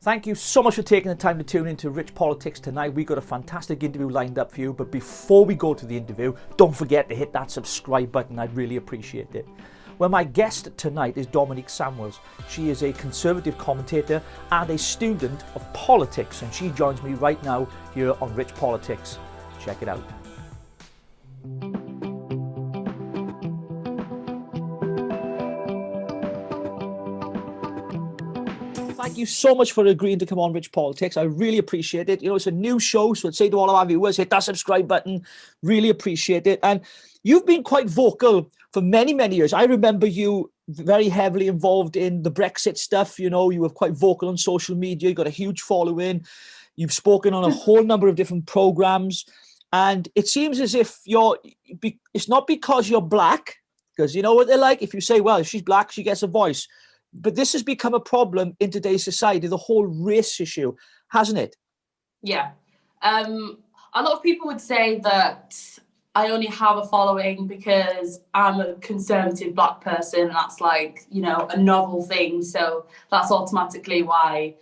Thank you so much for taking the time to tune into Rich Politics tonight. We've got a fantastic interview lined up for you. But before we go to the interview, don't forget to hit that subscribe button. I'd really appreciate it. Well, my guest tonight is Dominique Samuels. She is a conservative commentator and a student of politics. And she joins me right now here on Rich Politics. Check it out. Thank you so much for agreeing to come on Rich Politics. I really appreciate it. You know, it's a new show, so I'd say to all of our viewers, hit that subscribe button. Really appreciate it. And you've been quite vocal for many, many years. I remember you very heavily involved in the Brexit stuff. You know, you were quite vocal on social media. You got a huge following. You've spoken on a whole number of different programs. And it seems as if it's not because you're black, because you know what they're like. If you say, well, if she's black, she gets a voice. But this has become a problem in today's society, the whole race issue, hasn't it? Yeah. A lot of people would say that I only have a following because I'm a conservative black person. And that's like, you know, a novel thing. So that's automatically why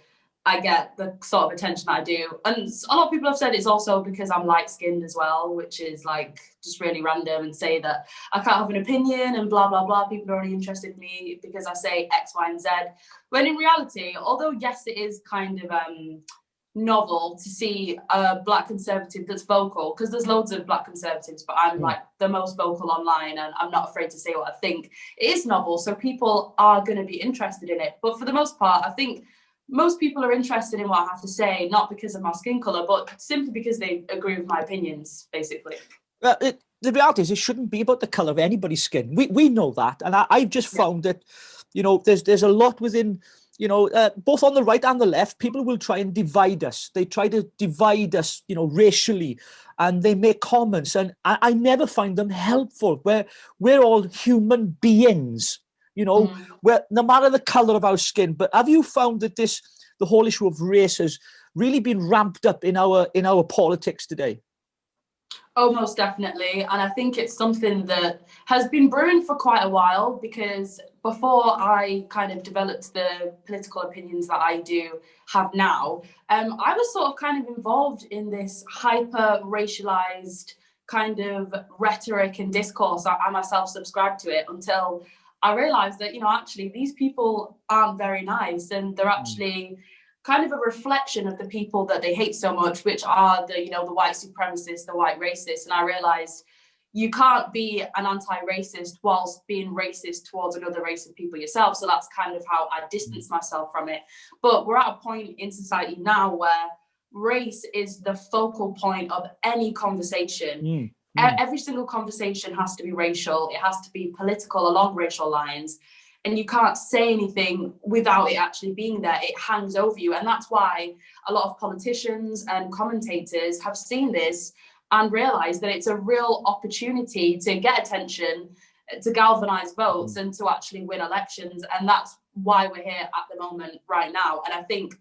I get the sort of attention I do. And a lot of people have said it's also because I'm light-skinned as well, which is like just really random, and say that I can't have an opinion and blah, blah, blah. People are only interested in me because I say X, Y, and Z. When in reality, although yes, it is kind of novel to see a black conservative that's vocal, because there's loads of black conservatives, but I'm like the most vocal online and I'm not afraid to say what I think. It is novel, so people are going to be interested in it. But for the most part, I think most people are interested in what I have to say, not because of my skin colour, but simply because they agree with my opinions, basically. Well, the reality is it shouldn't be about the colour of anybody's skin. We know that. And I've just found that, you know, there's a lot within, you know, both on the right and the left, people will try and divide us. They try to divide us, you know, racially, and they make comments. And I never find them helpful. We're all human beings. You know, no matter the colour of our skin. But have you found that the whole issue of race has really been ramped up in our politics today? Oh, most definitely. And I think it's something that has been brewing for quite a while, because before I kind of developed the political opinions that I do have now, I was sort of kind of involved in this hyper-racialized kind of rhetoric and discourse. I myself subscribed to it until I realized that, you know, actually these people aren't very nice, and they're actually kind of a reflection of the people that they hate so much, which are the, you know, the white supremacists, the white racists. And I realized you can't be an anti-racist whilst being racist towards another race of people yourself. So that's kind of how I distance myself from it. But we're at a point in society now where race is the focal point of any conversation. Every single conversation has to be racial. It has to be political along racial lines. And you can't say anything without it actually being there. It hangs over you. And that's why a lot of politicians and commentators have seen this and realized that it's a real opportunity to get attention, to galvanize votes, and to actually win elections. And that's why we're here at the moment right now. And I think,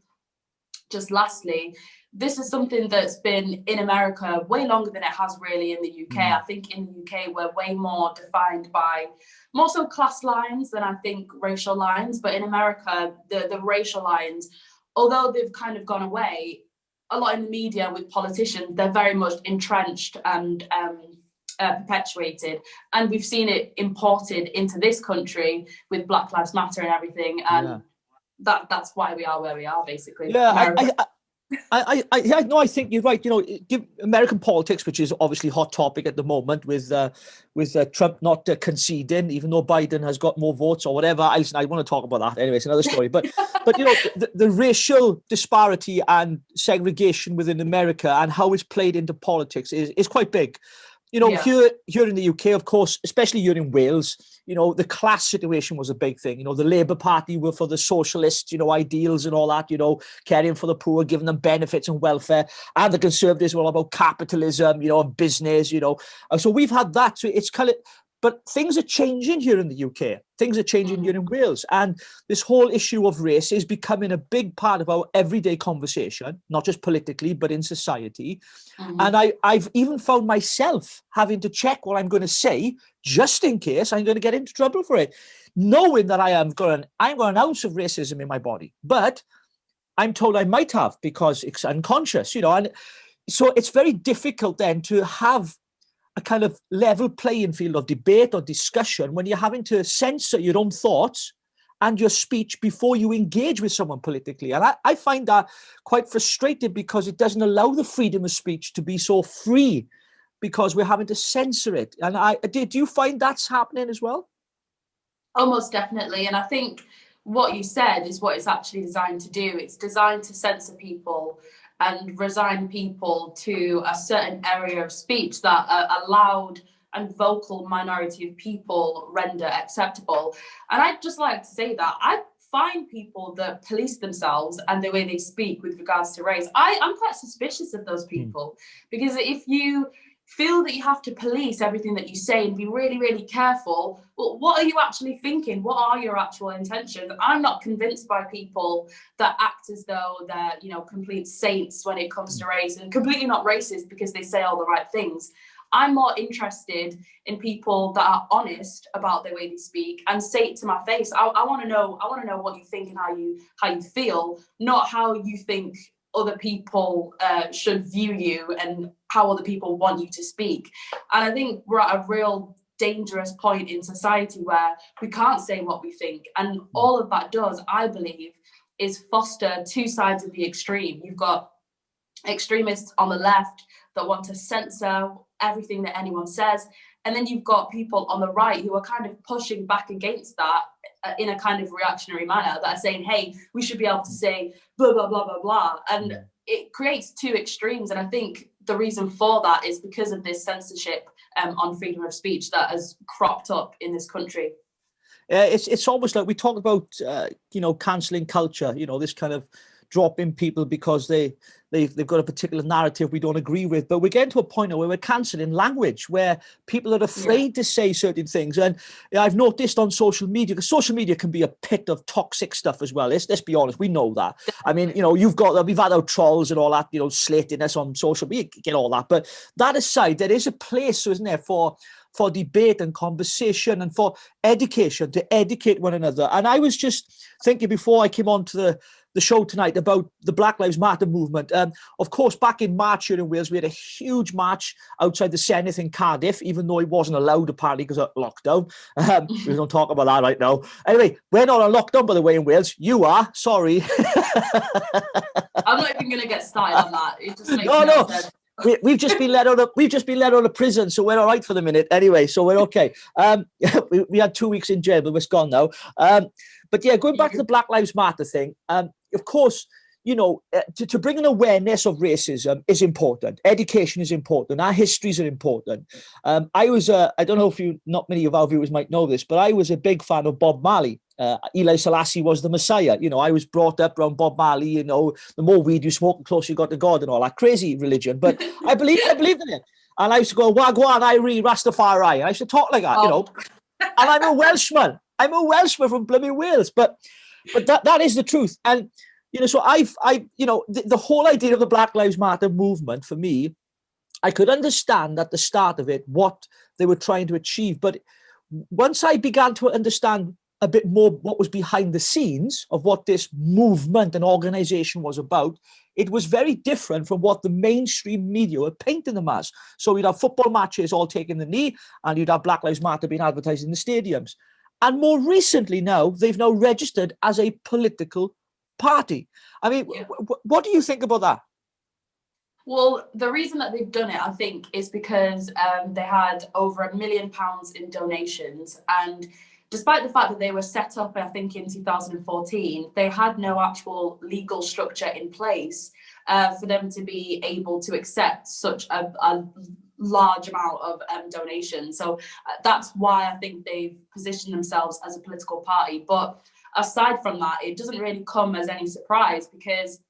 just lastly, this is something that's been in America way longer than it has really in the UK. I think in the UK, we're way more defined by more so class lines than I think racial lines. But in America, the racial lines, although they've kind of gone away, a lot in the media with politicians, they're very much entrenched and perpetuated. And we've seen it imported into this country with Black Lives Matter and everything. And that's why we are where we are, basically. Yeah, I think you're right. You know, give American politics, which is obviously a hot topic at the moment, with Trump not conceding, even though Biden has got more votes or whatever. I want to talk about that anyway. It's another story. But you know, the racial disparity and segregation within America and how it's played into politics is quite big. You know, here in the UK, of course, especially here in Wales, you know, the class situation was a big thing. You know, the Labour Party were for the socialist, you know, ideals and all that, you know, caring for the poor, giving them benefits and welfare. And the Conservatives were all about capitalism, you know, and business, you know. So we've had that. So it's kind of, but things are changing here in the UK. Things are changing here in Wales. And this whole issue of race is becoming a big part of our everyday conversation, not just politically, but in society. And I've even found myself having to check what I'm going to say, just in case I'm going to get into trouble for it, knowing that I've got an ounce of racism in my body. But I'm told I might have because it's unconscious, and so it's very difficult then to have a kind of level playing field of debate or discussion when you're having to censor your own thoughts and your speech before you engage with someone politically. And I find that quite frustrating because it doesn't allow the freedom of speech to be so free because we're having to censor it. And do you find that's happening as well? Almost definitely. And I think what you said is what it's actually designed to do. It's designed to censor people and resign people to a certain area of speech that a loud and vocal minority of people render acceptable. And I'd just like to say that I find people that police themselves and the way they speak with regards to race, I'm quite suspicious of those people, because if you feel that you have to police everything that you say and be really, really careful, well, what are you actually thinking? What are your actual intentions? I'm not convinced by people that act as though they're, complete saints when it comes to race, and completely not racist because they say all the right things. I'm more interested in people that are honest about the way they speak and say it to my face. I want to know what you think and how you feel, not how you think other people should view you and how other people want you to speak. And I think we're at a real dangerous point in society where we can't say what we think. And all of that does, I believe, is foster two sides of the extreme. You've got extremists on the left that want to censor everything that anyone says. And then you've got people on the right who are kind of pushing back against that in a kind of reactionary manner, that are saying, hey, we should be able to say blah, blah, blah, blah, blah. And it creates two extremes. And I think the reason for that is because of this censorship on freedom of speech that has cropped up in this country. It's almost like we talk about, cancelling culture, this kind of dropping people because they've got a particular narrative we don't agree with. But we're getting to a point now where we're cancelling language, where people are afraid to say certain things. And I've noticed on social media, because social media can be a pit of toxic stuff as well. Let's be honest, we know that. I mean, we've had our trolls and all that, slating us on social media, get all that. But that aside, there is a place, isn't there, for debate and conversation and for education, to educate one another. And I was just thinking before I came on to the show tonight about the Black Lives Matter movement. Of course, back in March here in Wales, we had a huge march outside the Senedd in Cardiff, even though it wasn't allowed apparently because of lockdown. We don't talk about that right now. Anyway, we're not on lockdown, by the way, in Wales. You are, sorry. I'm not even going to get started on that. It just makes no sense. We've just been let out of prison, so we're all right for the minute. Anyway, so we're okay. We had 2 weeks in jail, but we're gone now. But yeah, going back to the Black Lives Matter thing, of course, to bring an awareness of racism is important. Education is important. Our histories are important. I don't know if not many of our viewers might know this, but I was a big fan of Bob Marley. Eli Selassie was the Messiah. I was brought up around Bob Marley. The more weed you smoke, the closer you got to God and all that crazy religion. But I believed in it. And I used to go, Wagwan, Irie, Rastafari. And I used to talk like that, And I'm a Welshman. I'm a Welshman from blooming Wales. But that is the truth. And, so the whole idea of the Black Lives Matter movement, for me, I could understand at the start of it what they were trying to achieve. But once I began to understand a bit more what was behind the scenes of what this movement and organization was about, it was very different from what the mainstream media were painting them as. So you'd have football matches all taking the knee, and you'd have Black Lives Matter being advertised in the stadiums. And more recently now, they've now registered as a political party. I mean, what do you think about that? Well, the reason that they've done it, I think, is because they had over £1 million in donations. And despite the fact that they were set up, I think, in 2014, they had no actual legal structure in place for them to be able to accept such a large amount of donations. So that's why I think they've positioned themselves as a political party. But aside from that, it doesn't really come as any surprise, because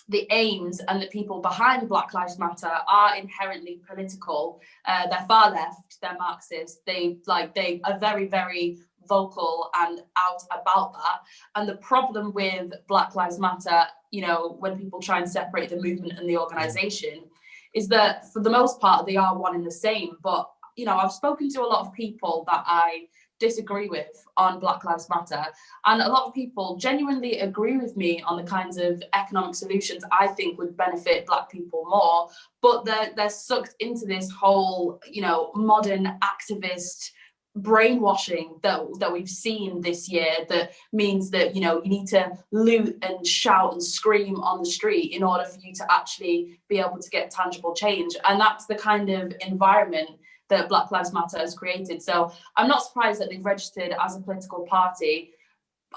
the aims and the people behind Black Lives Matter are inherently political. They're far left, they're Marxists. They are very, very vocal and out about that. And the problem with Black Lives Matter, when people try and separate the movement and the organization, is that for the most part, they are one and the same. But, I've spoken to a lot of people that I disagree with on Black Lives Matter. And a lot of people genuinely agree with me on the kinds of economic solutions I think would benefit Black people more, but they're sucked into this whole, modern activist brainwashing that we've seen this year, that means that you need to loot and shout and scream on the street in order for you to actually be able to get tangible change. And that's the kind of environment that Black Lives Matter has created. So I'm not surprised that they've registered as a political party.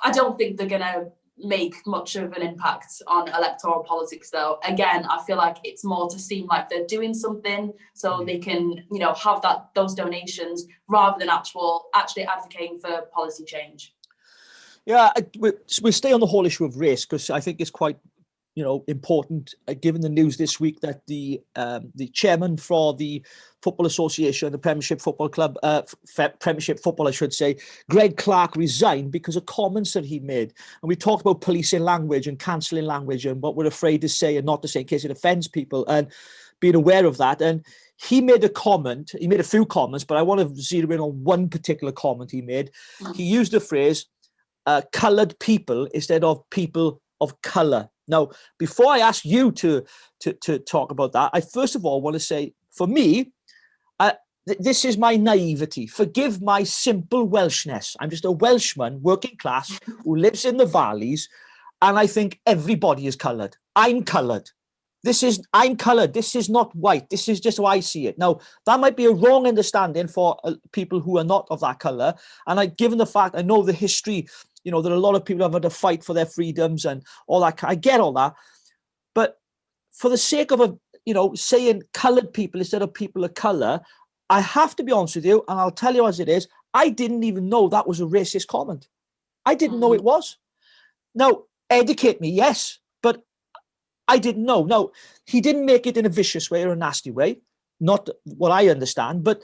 I don't think they're going to make much of an impact on electoral politics, though. Again, I feel like it's more to seem like they're doing something so they can, have those donations rather than actually advocating for policy change. Yeah, we'll stay on the whole issue of race, because I think it's quite important, given the news this week that the chairman for the Football Association, the Premiership Football Club, Premiership Football, I should say, Greg Clark, resigned because of comments that he made. And we talked about policing language and cancelling language and what we're afraid to say and not to say in case it offends people, and being aware of that. And he made a comment, he made a few comments, but I want to zero in on one particular comment he made. He used the phrase, coloured people instead of people of colour. Now, before I ask you to talk about that, I first of all want to say, for me, this is my naivety. Forgive my simple Welshness. I'm just a Welshman, working class, who lives in the valleys, and I think everybody is coloured. I'm coloured. I'm coloured. This is not white. This is just how I see it. Now, that might be a wrong understanding for people who are not of that colour. And given the fact I know the history, that a lot of people have had to fight for their freedoms and all that. I get all that. But for the sake of saying coloured people instead of people of colour, I have to be honest with you, and I'll tell you as it is, I didn't even know that was a racist comment. I didn't know it was. Now, educate me, yes, but I didn't know. No, he didn't make it in a vicious way or a nasty way, not what I understand. But,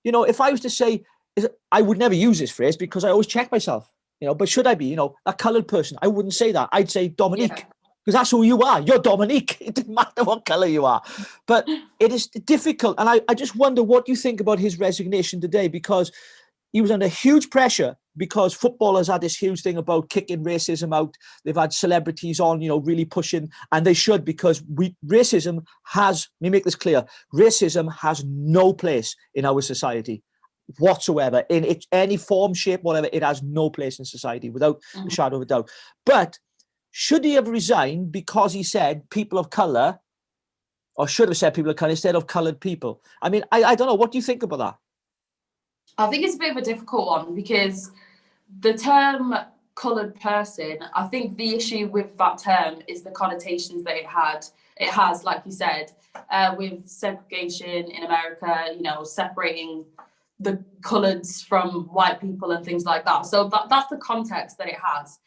if I was to say, I would never use this phrase because I always check myself, but should I be, a coloured person? I wouldn't say that. I'd say Dominique, because that's who you are. You're Dominique. It doesn't matter what colour you are. But it is difficult. And I just wonder what you think about his resignation today, because he was under huge pressure because footballers had this huge thing about kicking racism out. They've had celebrities on, really pushing, and they should, because racism has, let me make this clear, racism has no place in our society whatsoever, in any form, shape, whatever. It has no place in society without a shadow of a doubt. But should he have resigned because he said people of colour, or should have said people of colour instead of coloured people? I mean, I don't know. What do you think about that? I think it's a bit of a difficult one, because the term coloured person, I think the issue with that term is the connotations that it has, like you said, with segregation in America, separating the coloureds from white people and things like that. So that's the context that it has.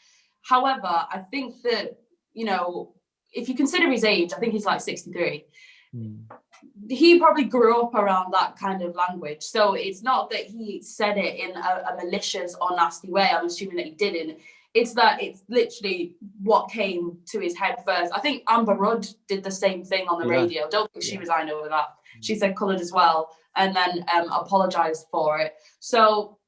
However, I think that, if you consider his age, I think he's like 63. He probably grew up around that kind of language. So it's not that he said it in a malicious or nasty way. I'm assuming that he didn't. It's that it's literally what came to his head first. I think Amber Rudd did the same thing on the radio. Don't think she resigned over that. She said coloured as well, and then apologised for it. So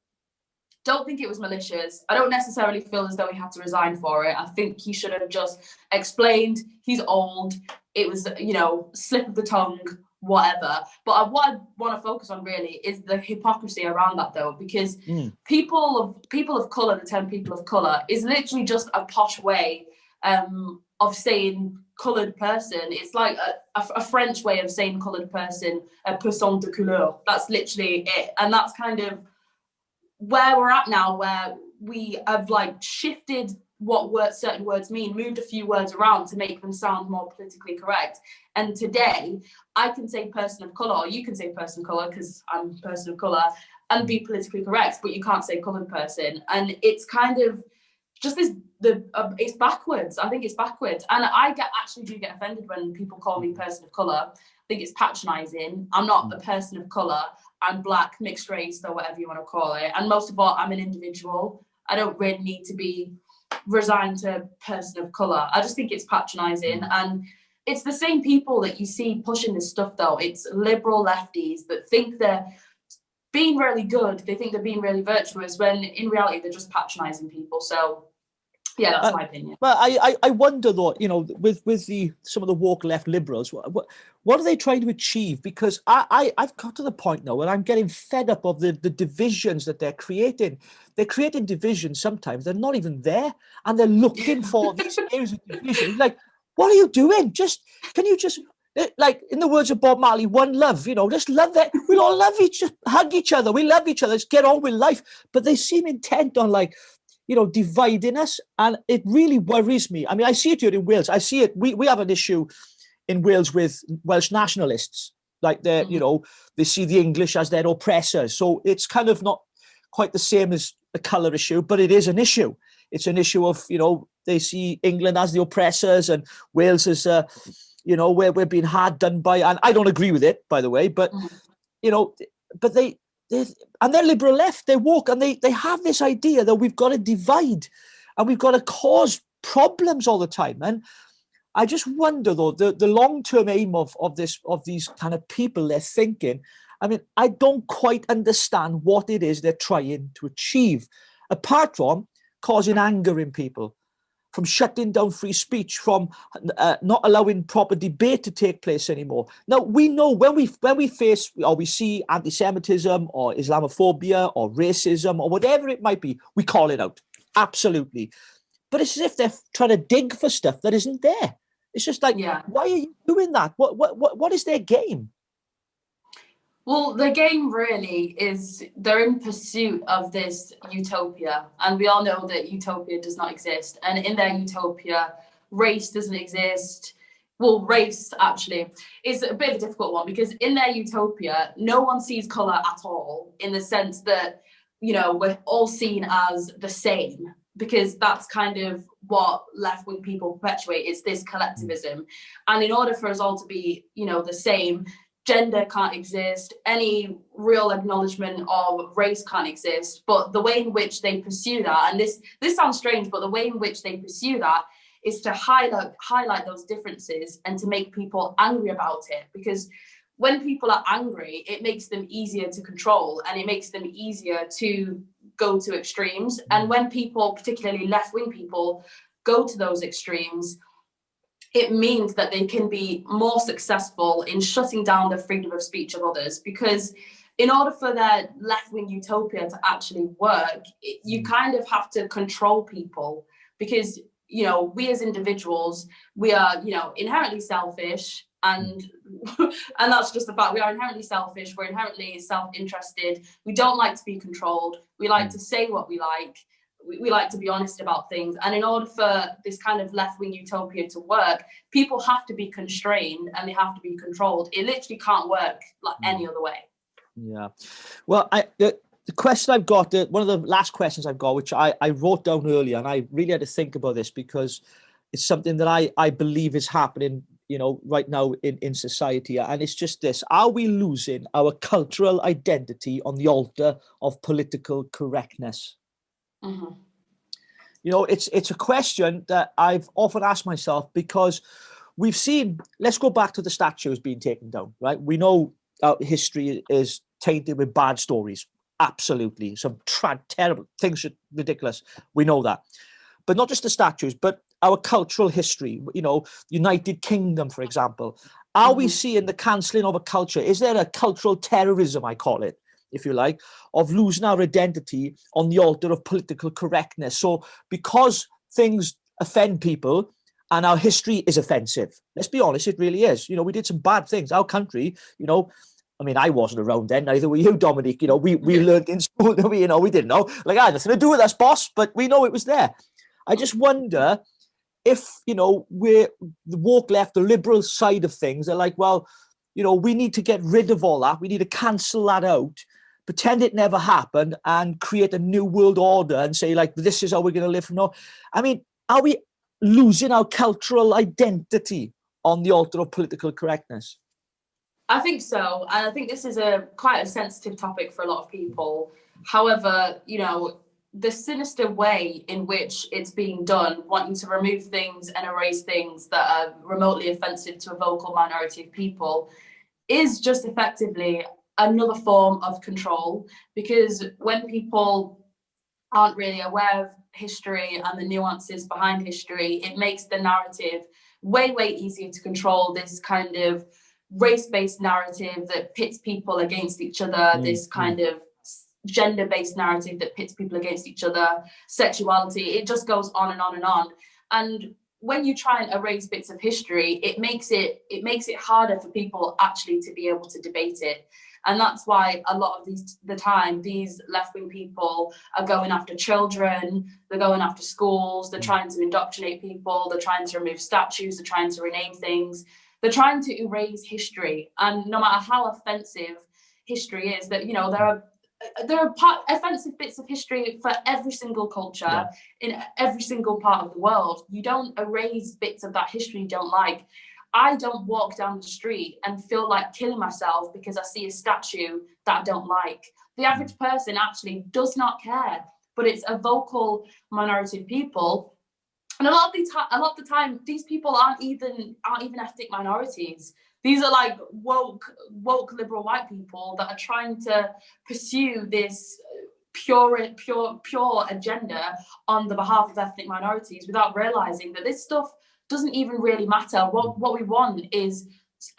don't think it was malicious. I don't necessarily feel as though he had to resign for it. I think he should have just explained he's old. It was, slip of the tongue, whatever. But what I want to focus on really is the hypocrisy around that, though, because people of colour, the term people of colour, is literally just a posh way of saying coloured person. It's like a French way of saying coloured person, a person de couleur. That's literally it. And that's kind of where we're at now, where we have shifted what certain words mean, moved a few words around to make them sound more politically correct. And today, I can say person of colour, or you can say person of colour, because I'm a person of colour, and be politically correct, but you can't say coloured person. And it's kind of just it's backwards. I think it's backwards. And I actually do get offended when people call me person of colour. I think it's patronising. I'm not a person of colour. I'm black, mixed race, or whatever you want to call it. And most of all, I'm an individual. I don't really need to be resigned to person of colour. I just think it's patronising. And it's the same people that you see pushing this stuff, though. It's liberal lefties that think they're being really good. They think they're being really virtuous when in reality they're just patronising people. So yeah, that's my opinion. Well, I wonder though, you know, with some of the woke left liberals, what are they trying to achieve? Because I've got to the point now where I'm getting fed up of the divisions that they're creating. They're creating divisions sometimes they're not even there, and they're looking for these areas of division. Like, what are you doing? Can you just, like in the words of Bob Marley, one love, you know, just love that. We'll all hug each other. We love each other. Let's get on with life. But they seem intent on, like, you know, dividing us. And it really worries me. I mean, I see it here in Wales. I see it. We have an issue in Wales with Welsh nationalists. Like, they're, you know, they see the English as their oppressors. So it's kind of not quite the same as a colour issue, but it is an issue. It's an issue of, you know, they see England as the oppressors and Wales as, you know, we're being hard done by. And I don't agree with it, by the way, but, you know, but and they're liberal left, they're woke, and they have this idea that we've got to divide and we've got to cause problems all the time. And I just wonder, though, the long-term aim of these kind of people, they're thinking, I mean, I don't quite understand what it is they're trying to achieve, apart from causing anger in people, from shutting down free speech, from not allowing proper debate to take place anymore. Now, we know when we face or we see anti-Semitism or Islamophobia or racism or whatever it might be, we call it out. Absolutely. But it's as if they're trying to dig for stuff that isn't there. It's just like, why are you doing that? What is their game? Well, the game really is they're in pursuit of this utopia. And we all know that utopia does not exist. And in their utopia, race doesn't exist. Well, race actually is a bit of a difficult one, because in their utopia, no one sees colour at all, in the sense that, you know, we're all seen as the same, because that's kind of what left-wing people perpetuate. It's this collectivism. And in order for us all to be, you know, the same, gender can't exist, any real acknowledgement of race can't exist. But the way in which they pursue that, and this sounds strange, but the way in which they pursue that is to highlight those differences and to make people angry about it. Because when people are angry, it makes them easier to control and it makes them easier to go to extremes. And when people, particularly left-wing people, go to those extremes, it means that they can be more successful in shutting down the freedom of speech of others. Because in order for their left-wing utopia to actually work, you kind of have to control people. Because, you know, we as individuals, we are, you know, inherently selfish, and that's just the fact. We are inherently selfish, we're inherently self-interested, we don't like to be controlled, we like to say what we like. We like to be honest about things. And in order for this kind of left-wing utopia to work, people have to be constrained and they have to be controlled. It literally can't work like any other way. Yeah. Well, the question I've got, one of the last questions I've got, which I wrote down earlier, and I really had to think about this because it's something that I believe is happening, you know, right now in society. And it's just this: are we losing our cultural identity on the altar of political correctness? Mm-hmm. You know, it's a question that I've often asked myself, because we've seen, let's go back to the statues being taken down, right? We know our history is tainted with bad stories. Absolutely. Some terrible things, ridiculous. We know that. But not just the statues, but our cultural history, you know, United Kingdom, for example. Are we seeing the cancelling of a culture? Is there a cultural terrorism, I call it, if you like, of losing our identity on the altar of political correctness? So because things offend people and our history is offensive, let's be honest, it really is. You know, we did some bad things. Our country, you know, I mean, I wasn't around then, neither were you, Dominique. You know, we learned in school that we didn't know. Like, I had nothing to do with us, boss, but we know it was there. I just wonder if, you know, we're the woke left, the liberal side of things are like, well, you know, we need to get rid of all that. We need to cancel that out, pretend it never happened, and create a new world order and say, like, this is how we're going to live from now. I mean, are we losing our cultural identity on the altar of political correctness? I think so. And I think this is quite a sensitive topic for a lot of people. However, you know, the sinister way in which it's being done, wanting to remove things and erase things that are remotely offensive to a vocal minority of people, is just effectively another form of control, because when people aren't really aware of history and the nuances behind history, it makes the narrative way easier to control. This kind of race-based narrative that pits people against each other, this kind of gender-based narrative that pits people against each other, sexuality, it just goes on and on and on. And when you try and erase bits of history, it makes it harder for people actually to be able to debate it. And that's why a lot of the time these left-wing people are going after children, they're going after schools, they're trying to indoctrinate people, they're trying to remove statues, they're trying to rename things, they're trying to erase history. And no matter how offensive history is, that, you know, there are offensive bits of history for every single culture in every single part of the world. You don't erase bits of that history you don't like. I don't walk down the street and feel like killing myself because I see a statue that I don't like. The average person actually does not care, but it's a vocal minority of people. And a lot of the time, these people aren't even ethnic minorities. These are like woke liberal white people that are trying to pursue this pure agenda on the behalf of ethnic minorities without realizing that this stuff doesn't even really matter. What we want is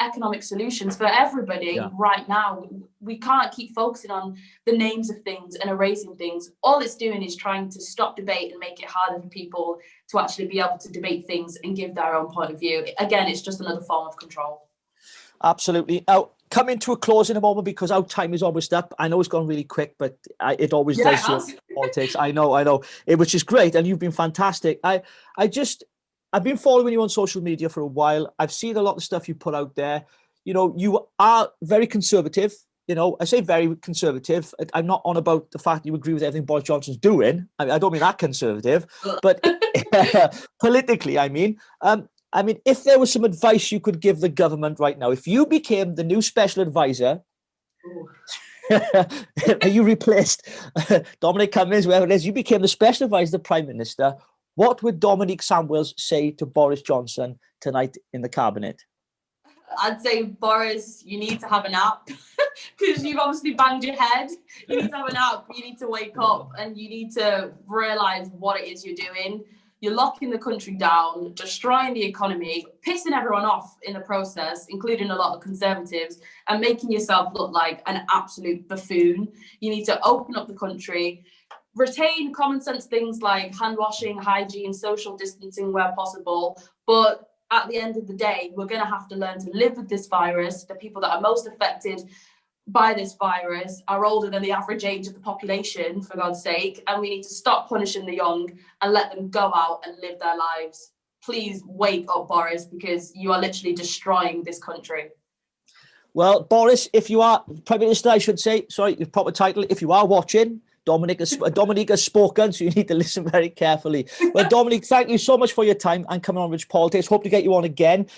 economic solutions for everybody right now. We can't keep focusing on the names of things and erasing things. All it's doing is trying to stop debate and make it harder for people to actually be able to debate things and give their own point of view. Again, it's just another form of control. Absolutely. Now, coming to a close in a moment because our time is almost up. I know it's gone really quick, but it always does. So politics. I know. Which is great, and you've been fantastic. I've been following you on social media for a while. I've seen a lot of stuff you put out there. You know, you are very conservative. You know, I say very conservative. I'm not on about the fact you agree with everything Boris Johnson's doing. I don't mean that conservative, but politically, I mean, if there was some advice you could give the government right now, if you became the new special advisor, you replaced Dominic Cummings, whoever it is, you became the special advisor to the Prime Minister, what would Dominique Samuels say to Boris Johnson tonight in the cabinet? I'd say, Boris, you need to have a nap because you've obviously banged your head. You need to have a nap. You need to wake up and you need to realise what it is you're doing. You're locking the country down, destroying the economy, pissing everyone off in the process, including a lot of Conservatives, and making yourself look like an absolute buffoon. You need to open up the country, retain common sense things like hand washing, hygiene, social distancing where possible. But at the end of the day, we're going to have to learn to live with this virus. The people that are most affected by this virus are older than the average age of the population, for God's sake, and we need to stop punishing the young and let them go out and live their lives. Please wake up, Boris, because you are literally destroying this country. Well, Boris, if you are Prime Minister, I should say, sorry, the proper title, if you are watching, Dominic has spoken, so you need to listen very carefully. Well, Dominic, thank you so much for your time and coming on Rich Politics. Hope to get you on again.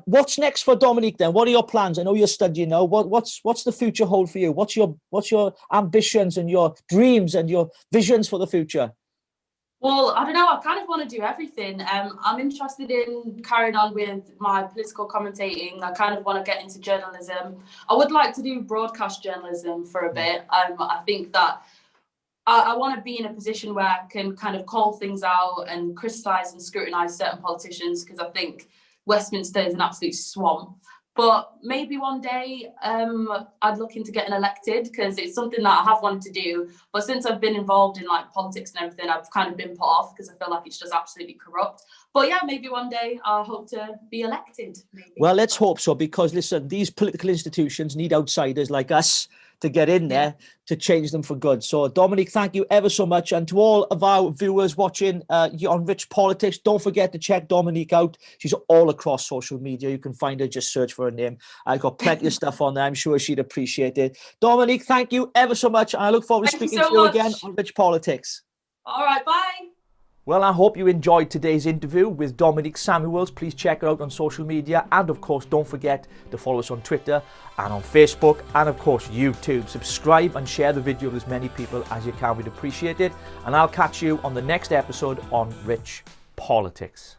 What's next for Dominic then? What are your plans? I know you're studying now. What's the future hold for you? What's your ambitions and your dreams and your visions for the future? Well, I don't know. I kind of want to do everything. I'm interested in carrying on with my political commentating. I kind of want to get into journalism. I would like to do broadcast journalism for a bit. I think that I want to be in a position where I can kind of call things out and criticise and scrutinise certain politicians, because I think Westminster is an absolute swamp. But maybe one day I'd look into getting elected, because it's something that I have wanted to do. But since I've been involved in like politics and everything, I've kind of been put off because I feel like it's just absolutely corrupt. But yeah, maybe one day I hope to be elected. Maybe. Well, let's hope so, because listen, these political institutions need outsiders like us to get in there to change them for good. So Dominic, thank you ever so much. And to all of our viewers watching on Rich Politics, don't forget to check Dominique out. She's all across social media. You can find her, just search for her name. I've got plenty of stuff on there. I'm sure she'd appreciate it. Dominic, thank you ever so much. And I look forward to speaking to you again on Rich Politics. All right, bye. Well, I hope you enjoyed today's interview with Dominique Samuels. Please check her out on social media. And of course, don't forget to follow us on Twitter and on Facebook and of course, YouTube. Subscribe and share the video with as many people as you can. We'd appreciate it. And I'll catch you on the next episode on Rich Politics.